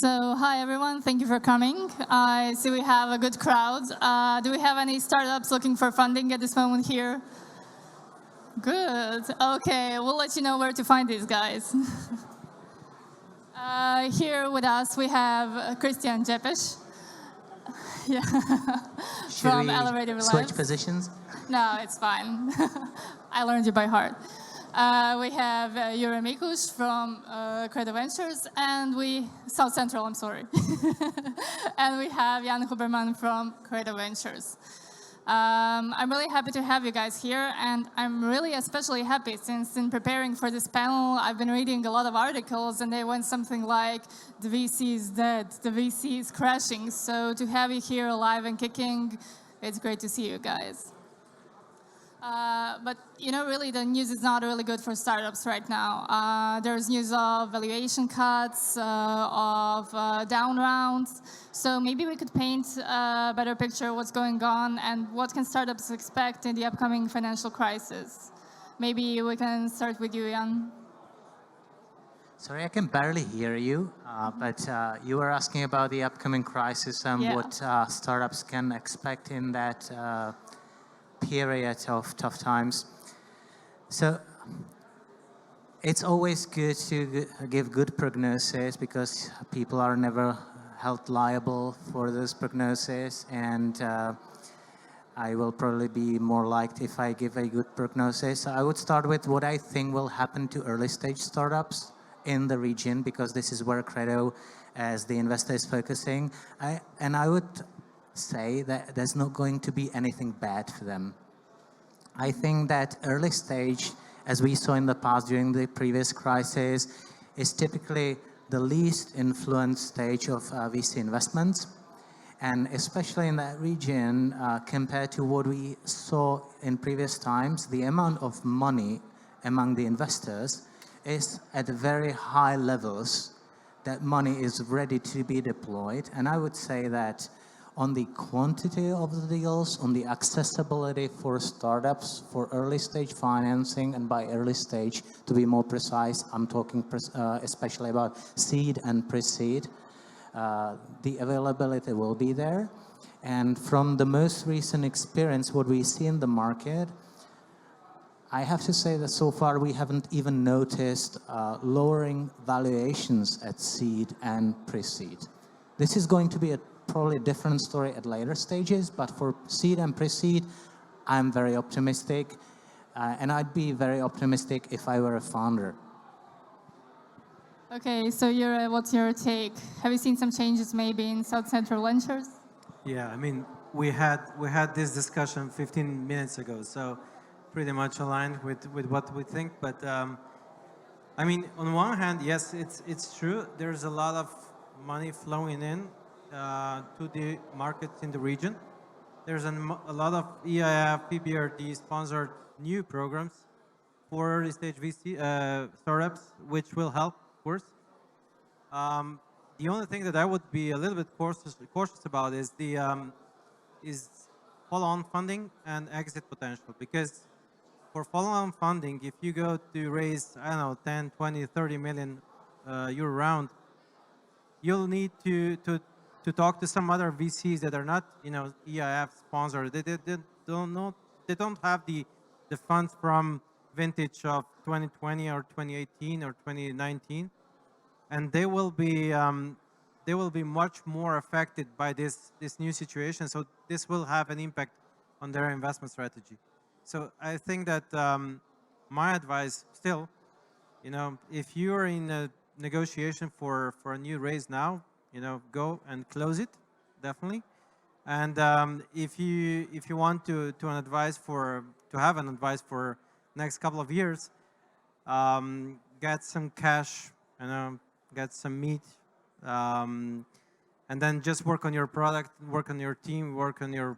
So, hi everyone, thank you for coming. I see we have a good crowd. Do we have any startups looking for funding at this moment here? Good, okay, we'll let you know where to find these guys. Here with us we have Krisztian Gyepes. Yeah. From Elevator Labs. Switch positions? No, it's fine. I learned you by heart. We have Jure Mikuz from Credo Ventures, and South Central, I'm sorry. And we have Habermann from Credo Ventures. I'm really happy to have you guys here, and I'm really especially happy since in preparing for this panel, I've been reading a lot of articles, and they went something like, the VC is dead, the VC is crashing. So to have you here alive and kicking, it's great to see you guys. But, really the news is not really good for startups right now. There's news of valuation cuts, of down rounds. So maybe we could paint a better picture of what's going on and what can startups expect in the upcoming financial crisis. Maybe we can start with you, Jan. Sorry, I can barely hear you, but you were asking about the upcoming crisis and what startups can expect in that period of tough times. So it's always good to give good prognosis because people are never held liable for this prognosis, and I will probably be more liked if I give a good prognosis. I would start with what I think will happen to early stage startups in the region, because this is where Credo as the investor is focusing. And I would say that there's not going to be anything bad for them. I think that early stage, as we saw in the past during the previous crisis, is typically the least influenced stage of VC investments. And especially in that region, compared to what we saw in previous times, the amount of money among the investors is at very high levels. That money is ready to be deployed. And I would say that on the quantity of the deals, on the accessibility for startups, for early stage financing, and by early stage, to be more precise, I'm talking especially about seed and pre-seed, the availability will be there. And from the most recent experience, what we see in the market, I have to say that so far we haven't even noticed lowering valuations at seed and pre-seed. This is going to be probably a different story at later stages, but for seed and pre-seed, I'm very optimistic, and I'd be very optimistic if I were a founder. Okay, so Jure, what's your take? Have you seen some changes maybe in South Central Ventures? Yeah, I mean, we had this discussion 15 minutes ago, so pretty much aligned with what we think. But I mean, on one hand, yes, it's true. There's a lot of money flowing in to the markets in the region. There's a lot of EIF, PBRD sponsored new programs for early stage VC startups, which will help, of course. The only thing that I would be a little bit cautious about is the follow-on funding and exit potential. Because for follow-on funding, if you go to raise, I don't know, 10, 20, 30 million euro round, you'll need to talk to some other VCs that are not, EIF sponsored. They don't have the funds from vintage of 2020 or 2018 or 2019, and they will be much more affected by this new situation. So this will have an impact on their investment strategy. So I think that my advice still, if you're in a negotiation for a new raise now, go and close it, definitely. And if you want to have an advice for next couple of years, get some cash, get some meat, and then just work on your product, work on your team, work on your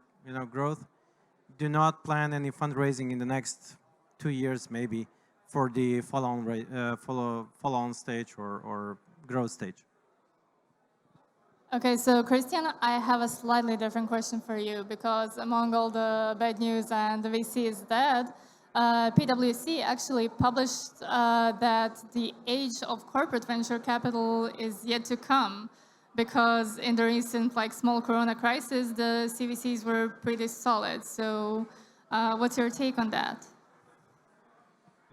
growth. Do not plan any fundraising in the next 2 years, maybe, for the follow-on stage or growth stage. Okay, so Krisztian, I have a slightly different question for you, because among all the bad news and the VC is dead, PwC actually published that the age of corporate venture capital is yet to come. because in the recent small Corona crisis, the CVCs were pretty solid. So what's your take on that?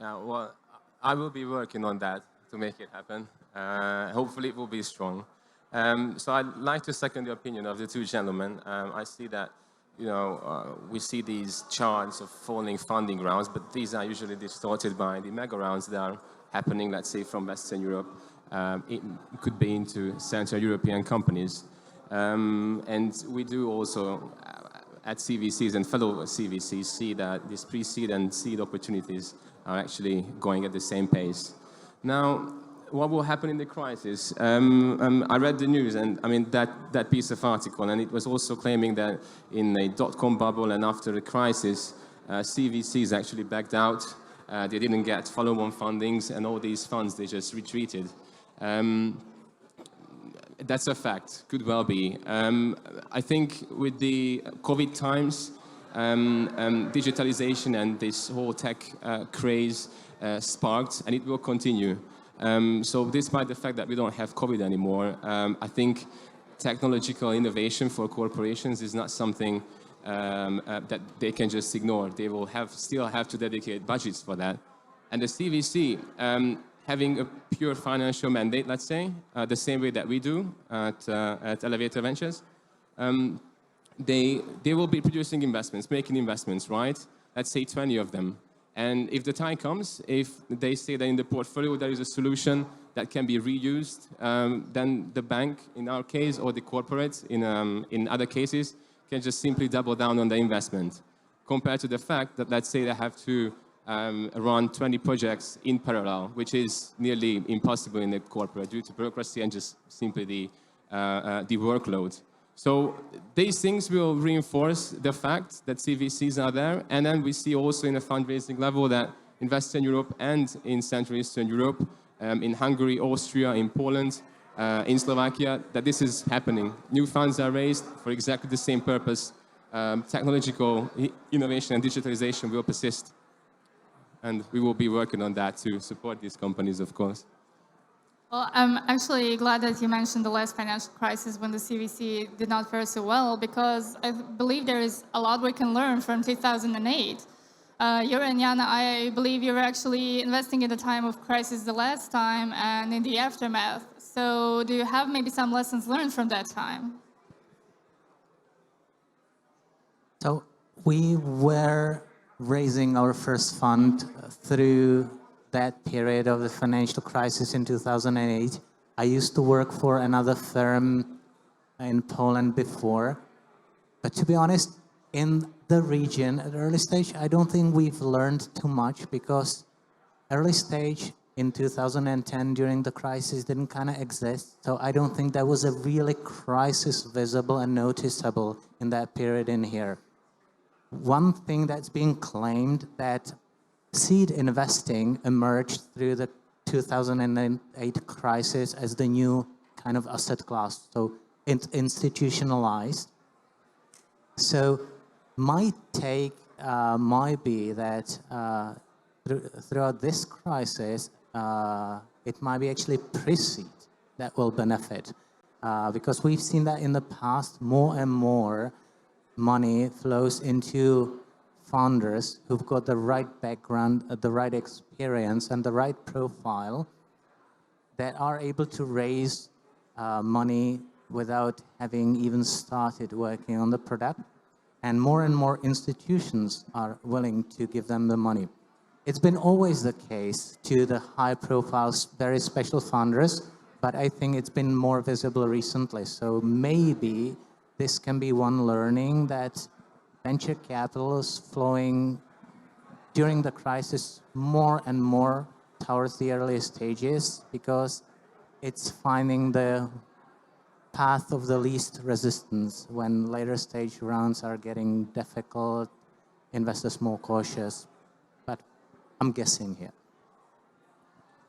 Well, I will be working on that to make it happen. Hopefully it will be strong. So I'd like to second the opinion of the two gentlemen. I see that, we see these charts of falling funding rounds, but these are usually distorted by the mega rounds that are happening, let's say, from Western Europe. It could be into Central European companies. And we do also, at CVCs and fellow CVCs, see that these pre-seed and seed opportunities are actually going at the same pace. Now, what will happen in the crisis? I read the news, and I mean that piece of article, and it was also claiming that in a dot-com bubble and after the crisis, CVCs actually backed out. They didn't get follow-on fundings, and all these funds, they just retreated. That's a fact, could well be. I think with the COVID times, digitalization and this whole tech craze sparked, and it will continue. So despite the fact that we don't have COVID anymore, I think technological innovation for corporations is not something that they can just ignore. They will still have to dedicate budgets for that. And the CVC, having a pure financial mandate, let's say, the same way that we do at Elevator Ventures, they will be producing investments, making investments, right? Let's say 20 of them. And if the time comes, if they say that in the portfolio there is a solution that can be reused, then the bank, in our case, or the corporate, in other cases, can just simply double down on the investment. Compared to the fact that, let's say, they have to run 20 projects in parallel, which is nearly impossible in the corporate due to bureaucracy and just simply the workload. So these things will reinforce the fact that CVCs are there, and then we see also in a fundraising level that in Western Europe and in Central Eastern Europe, in Hungary, Austria, in Poland, in Slovakia, that this is happening. New funds are raised for exactly the same purpose. Technological innovation and digitalization will persist, and we will be working on that to support these companies, of course. Well, I'm actually glad that you mentioned the last financial crisis when the CVC did not fare so well, because I believe there is a lot we can learn from 2008. Jure and Jana, I believe you were actually investing in the time of crisis the last time and in the aftermath. So do you have maybe some lessons learned from that time? So we were raising our first fund through that period of the financial crisis in 2008. I used to work for another firm in Poland before. But to be honest, in the region, at early stage, I don't think we've learned too much, because early stage in 2010 during the crisis didn't kind of exist. So I don't think there was a really crisis visible and noticeable in that period in here. One thing that's being claimed that seed investing emerged through the 2008 crisis as the new kind of asset class, so it's institutionalized. So my take might be that throughout this crisis, it might be actually pre-seed that will benefit, because we've seen that in the past more and more money flows into founders who've got the right background, the right experience, and the right profile that are able to raise money without having even started working on the product. And more institutions are willing to give them the money. It's been always the case to the high-profile, very special founders, but I think it's been more visible recently. So maybe this can be one learning, that venture capital is flowing during the crisis more and more towards the early stages, because it's finding the path of the least resistance. When later stage rounds are getting difficult, investors more cautious. But I'm guessing here.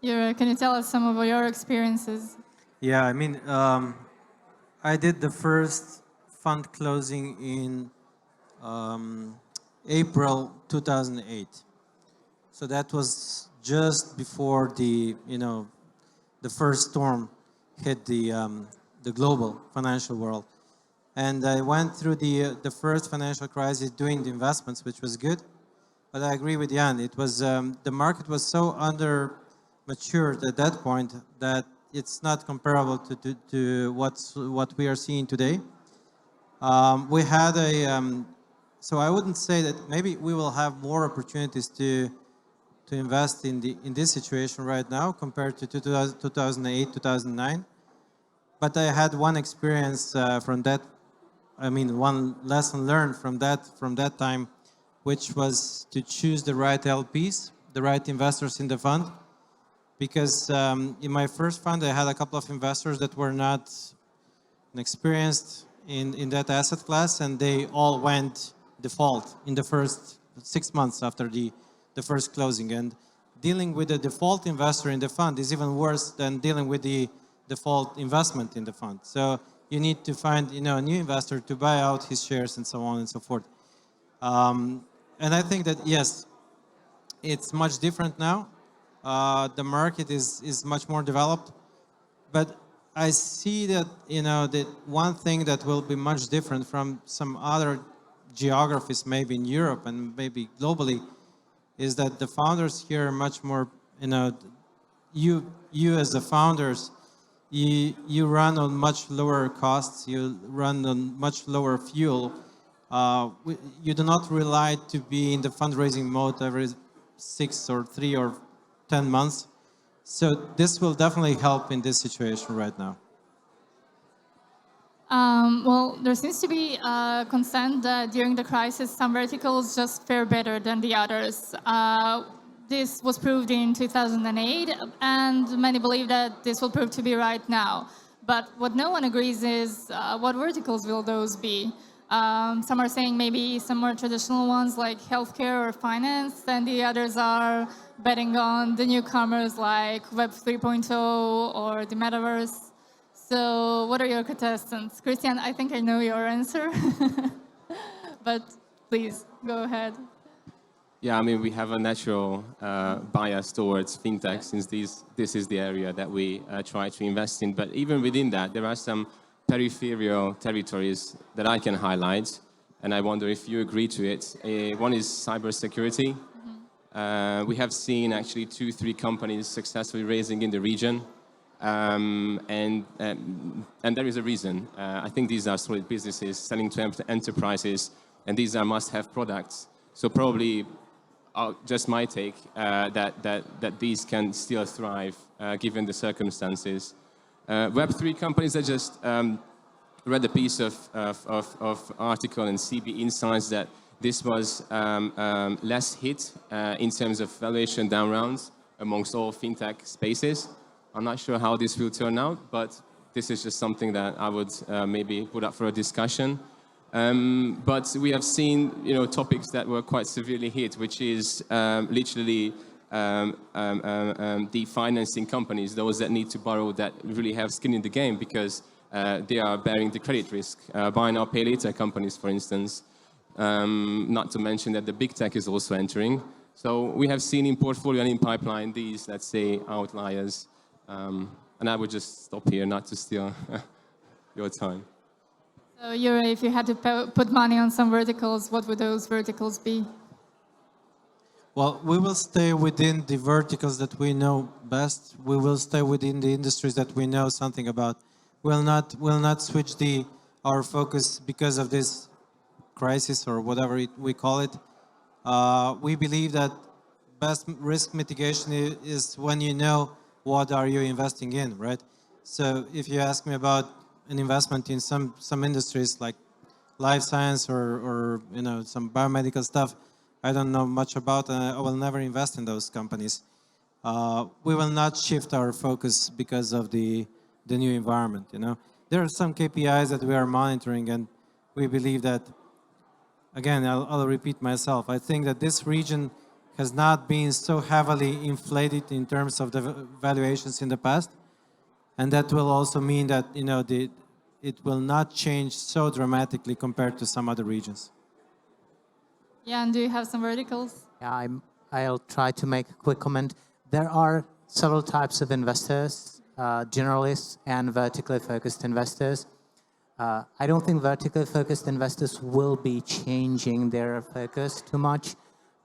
Jure, can you tell us some of your experiences? Yeah, I mean, I did the first fund closing in April 2008. So that was just before the, the first storm hit the the global financial world. And I went through the first financial crisis doing the investments, which was good. But I agree with Jan. It was the market was so under matured at that point that it's not comparable to what we are seeing today. We had so I wouldn't say that maybe we will have more opportunities to invest in this situation right now compared to 2008, 2009. But I had one experience from that. I mean, one lesson learned from that time, which was to choose the right LPs, the right investors in the fund. Because in my first fund, I had a couple of investors that were not experienced in that asset class, and they all went default in the first 6 months after the first closing. And dealing with a default investor in the fund is even worse than dealing with the default investment in the fund. So you need to find a new investor to buy out his shares and so on and so forth. And I think that, yes, it's much different now. The market is much more developed. But I see that, that one thing that will be much different from some other geographies, maybe in Europe and maybe globally, is that the founders here are much more, you as the founders, you run on much lower costs, you run on much lower fuel. You do not rely to be in the fundraising mode every 6 or 3 or 10 months. So this will definitely help in this situation right now. Well, there seems to be consent that during the crisis, some verticals just fare better than the others. This was proved in 2008, and many believe that this will prove to be right now. But what no one agrees is what verticals will those be? Some are saying maybe some more traditional ones like healthcare or finance, and the others are betting on the newcomers like Web 3.0 or the metaverse. So what are your contestants? Krisztian, I think I know your answer, but please go ahead. Yeah, I mean, we have a natural bias towards fintech since this is the area that we try to invest in. But even within that, there are some peripheral territories that I can highlight, and I wonder if you agree to it. One is cybersecurity. Mm-hmm. We have seen actually 2-3 companies successfully raising in the region, and there is a reason. I think these are solid businesses selling to enterprises, and these are must-have products. So probably, just my take, that these can still thrive given the circumstances. Web3 companies, I just read a piece of article in CB Insights that this was less hit in terms of valuation down rounds amongst all fintech spaces. I'm not sure how this will turn out, but this is just something that I would maybe put up for a discussion. But we have seen, topics that were quite severely hit, which is literally the financing companies, those that need to borrow that really have skin in the game because they are bearing the credit risk. Buy now, pay later companies, for instance. Not to mention that the big tech is also entering. So we have seen in portfolio and in pipeline these, let's say, outliers. And I would just stop here, not to steal your time. So, Jure, if you had to put money on some verticals, what would those verticals be? Well, we will stay within the verticals that we know best. We will stay within the industries that we know something about. We'll not switch our focus because of this crisis or whatever we call it. We believe that best risk mitigation is when you know what are you investing in, right? So if you ask me about an investment in some industries like life science or some biomedical stuff, I don't know much about, and I will never invest in those companies. We will not shift our focus because of the new environment. There are some KPIs that we are monitoring, and we believe that. Again, I'll repeat myself. I think that this region has not been so heavily inflated in terms of the valuations in the past, and that will also mean that it will not change so dramatically compared to some other regions. Yeah, and do you have some verticals? Yeah, I'll try to make a quick comment. There are several types of investors. generalists and vertically focused investors. I don't think vertically focused investors will be changing their focus too much,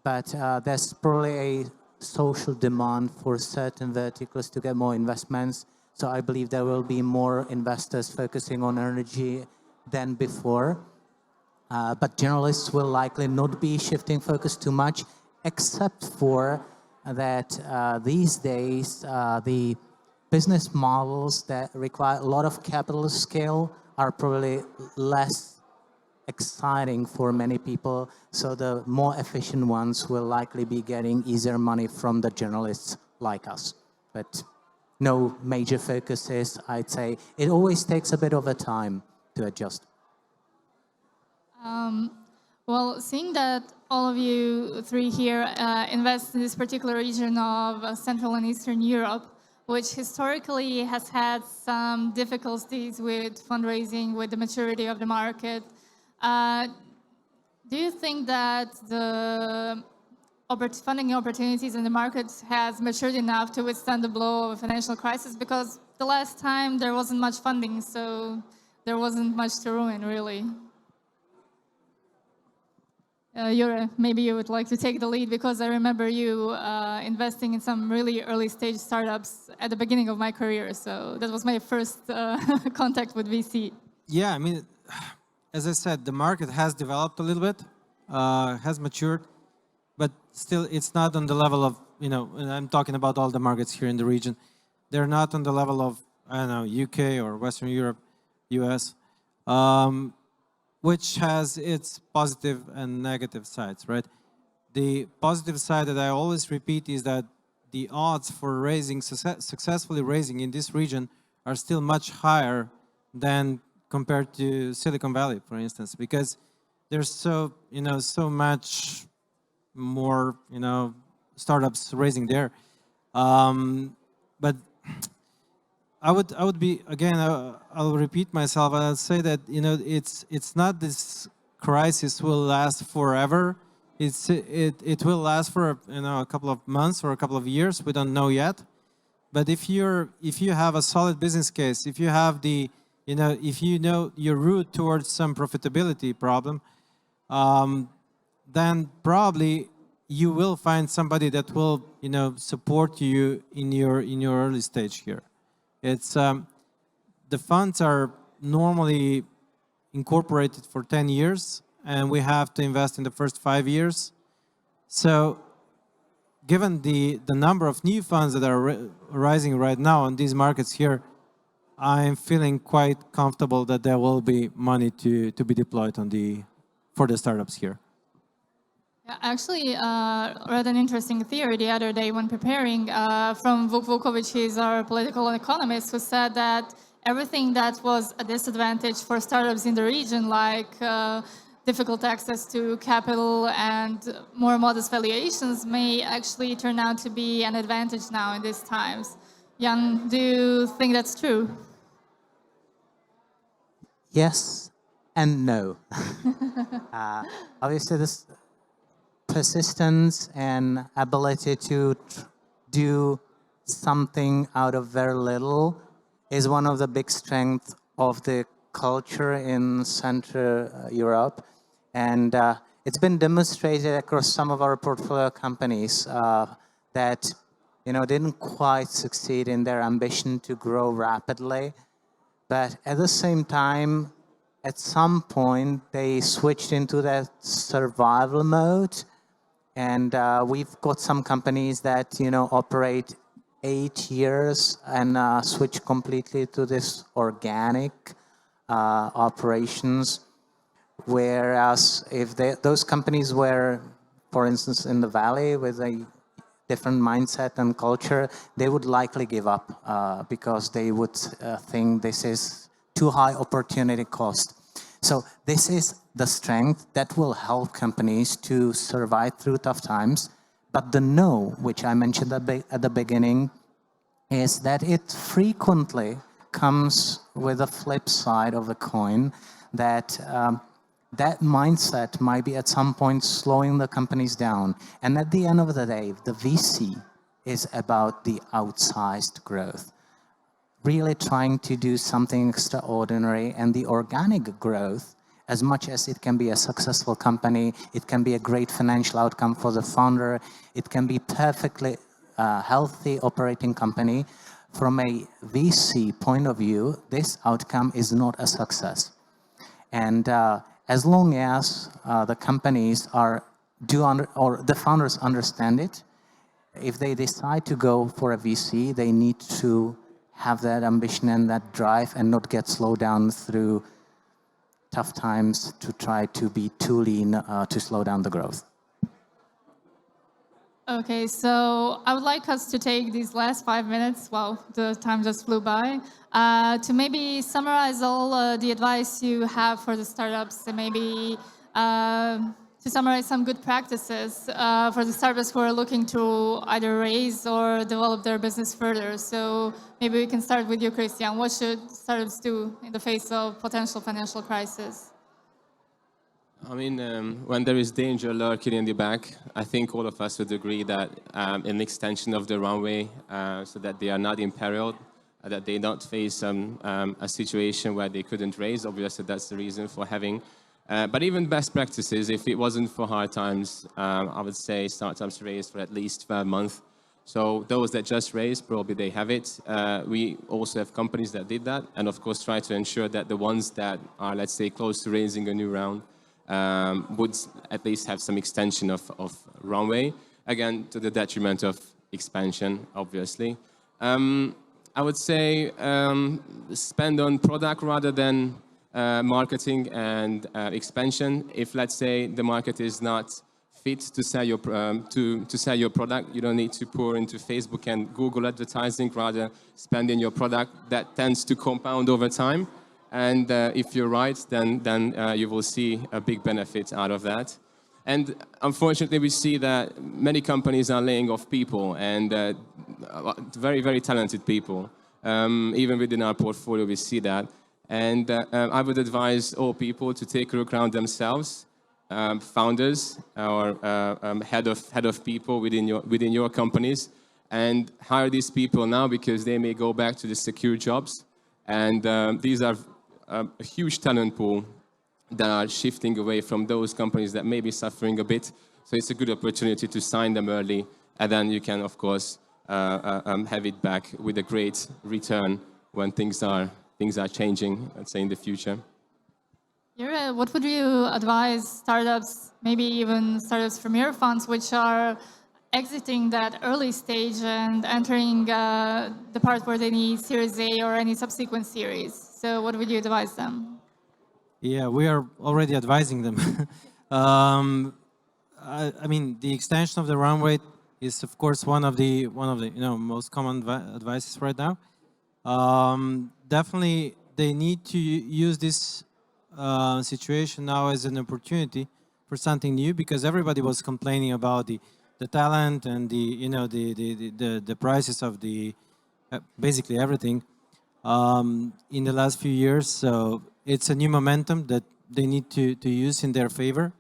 but there's probably a social demand for certain verticals to get more investments. So I believe there will be more investors focusing on energy than before. But generalists will likely not be shifting focus too much, except for that these days, the business models that require a lot of capital scale are probably less exciting for many people. So the more efficient ones will likely be getting easier money from the generalists like us. But no major focuses, I'd say. It always takes a bit of a time to adjust. Well, seeing that all of you three here invest in this particular region of Central and Eastern Europe, which historically has had some difficulties with fundraising, with the maturity of the market, do you think that the funding opportunities in the market has matured enough to withstand the blow of a financial crisis? Because the last time there wasn't much funding, so there wasn't much to ruin, really. Jure, maybe you would like to take the lead, because I remember you investing in some really early stage startups at the beginning of my career. So that was my first contact with VC. Yeah, I mean, as I said, the market has developed a little bit, has matured, but still it's not on the level of, and I'm talking about all the markets here in the region. They're not on the level of, I don't know, UK or Western Europe, US. Which has its positive and negative sides, right? The positive side that I always repeat is that the odds for successfully raising in this region are still much higher than compared to Silicon Valley, for instance, because there's so much more, startups raising there. But I would be, again, I'll repeat myself, and I'll say that, it's not this crisis will last forever. It will last for, a couple of months or a couple of years. We don't know yet. But if you have a solid business case, if you have if you know your route towards some profitability problem, then probably you will find somebody that will, support you in your early stage here. It's the funds are normally incorporated for 10 years, and we have to invest in the first 5 years. So given the number of new funds that are rising right now on these markets here, I'm feeling quite comfortable that there will be money to be deployed for the startups here. Actually, read an interesting theory the other day when preparing from Vuk Vukovic. He's our political economist, who said that everything that was a disadvantage for startups in the region, like difficult access to capital and more modest valuations, may actually turn out to be an advantage now in these times. Jan, do you think that's true? Yes and no. Obviously, this persistence and ability to do something out of very little is one of the big strengths of the culture in Central Europe. And it's been demonstrated across some of our portfolio companies that didn't quite succeed in their ambition to grow rapidly. But at the same time, at some point, they switched into that survival mode. And we've got some companies that, operate 8 years and switch completely to this organic operations. Whereas if those companies were, for instance, in the Valley with a different mindset and culture, they would likely give up because they would think this is too high opportunity cost. So this is the strength that will help companies to survive through tough times. But the no, which I mentioned at the beginning, is that it frequently comes with a flip side of the coin, that that mindset might be at some point slowing the companies down. And at the end of the day, the VC is about the outsized growth. really trying to do something extraordinary, and the organic growth, as much as it can be a successful company, it can be a great financial outcome for the founder, it can be perfectly healthy operating company. From a VC point of view, this outcome is not a success. And as long as the companies or the founders understand it, if they decide to go for a VC, they need to have that ambition and that drive and not get slowed down through tough times to try to be too lean to slow down the growth. Okay, so I would like us to take these last 5 minutes, wow, the time just flew by, to maybe summarize all the advice you have for the startups, and maybe to summarize some good practices for the startups who are looking to either raise or develop their business further. So maybe we can start with you, Krisztian. What should startups do in the face of potential financial crisis? I mean, when there is danger lurking in the back, I think all of us would agree that an extension of the runway so that they are not imperiled, that they don't face a situation where they couldn't raise. Obviously, that's the reason for having. But even best practices, if it wasn't for hard times, I would say startups raise for at least 12 months. So those that just raised, probably they have it. We also have companies that did that, and of course try to ensure that the ones that are, let's say, close to raising a new round would at least have some extension of runway, again, to the detriment of expansion, obviously. I would say spend on product rather than marketing and expansion. If, let's say, the market is not fit to sell your to sell your product, you don't need to pour into Facebook and Google advertising, rather spend in your product. That tends to compound over time. And if you're right, then you will see a big benefit out of that. And unfortunately, we see that many companies are laying off people, and very, very talented people. Even within our portfolio, we see that. And I would advise all people to take a look around themselves, founders or head of people within your companies, and hire these people now, because they may go back to the secure jobs. And these are a huge talent pool that are shifting away from those companies that may be suffering a bit. So it's a good opportunity to sign them early, and then you can, of course, have it back with a great return when things are changing, let's say, in the future. Jure, what would you advise startups, maybe even startups from your funds, which are exiting that early stage and entering the part where they need Series A or any subsequent series? So what would you advise them? Yeah, we are already advising them. I mean, the extension of the runway is, of course, one of the most common advices right now. Definitely, they need to use this situation now as an opportunity for something new, because everybody was complaining about the talent and the prices of the basically everything in the last few years. So it's a new momentum that they need to use in their favor,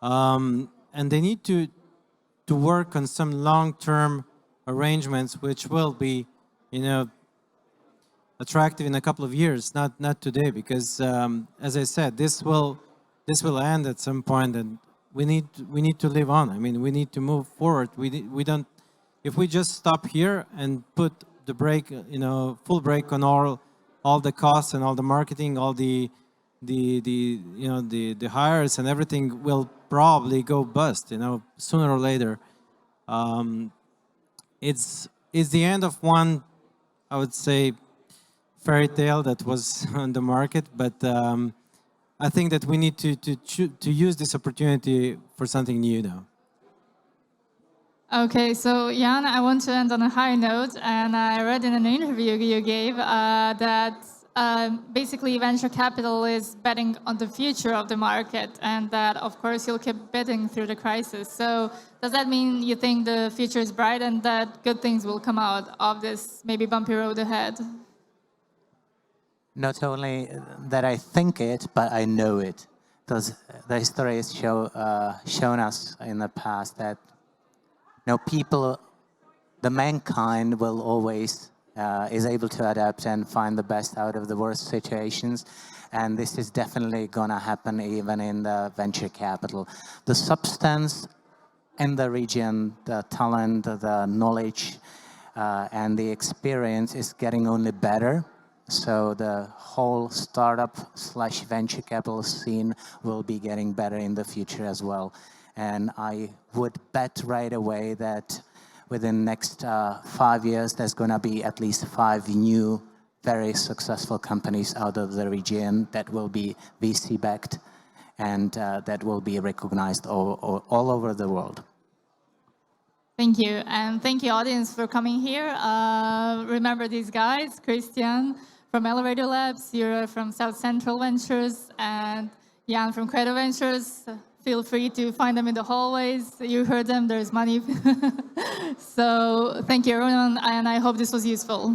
and they need to work on some long-term arrangements, which will be attractive in a couple of years, not today, because as I said, this will end at some point, and we need to live on. I mean, we need to move forward. We don't, if we just stop here and put the brake, full brake on all the costs and all the marketing, all the hires and everything will probably go bust, sooner or later. It's the end of one, I would say, fairy tale that was on the market, but I think that we need to use this opportunity for something new now. Okay, so Jan, I want to end on a high note, and I read in an interview you gave that basically venture capital is betting on the future of the market, and that, of course, you'll keep betting through the crisis. So does that mean you think the future is bright and that good things will come out of this maybe bumpy road ahead? Not only that I think it, but I know it. Because the history has shown us in the past that people, the mankind will always is able to adapt and find the best out of the worst situations. And this is definitely going to happen even in the venture capital. The substance in the region, the talent, the knowledge, and the experience is getting only better. So the whole startup/venture capital scene will be getting better in the future as well. And I would bet right away that within the next 5 years, there's going to be at least 5 new, very successful companies out of the region that will be VC-backed and that will be recognized all over the world. Thank you. And thank you, audience, for coming here. Remember these guys, Krisztian from Elevator Labs, Jure from South Central Ventures, and Jan from Credo Ventures. Feel free to find them in the hallways. You heard them, there's money. So thank you, everyone, and I hope this was useful.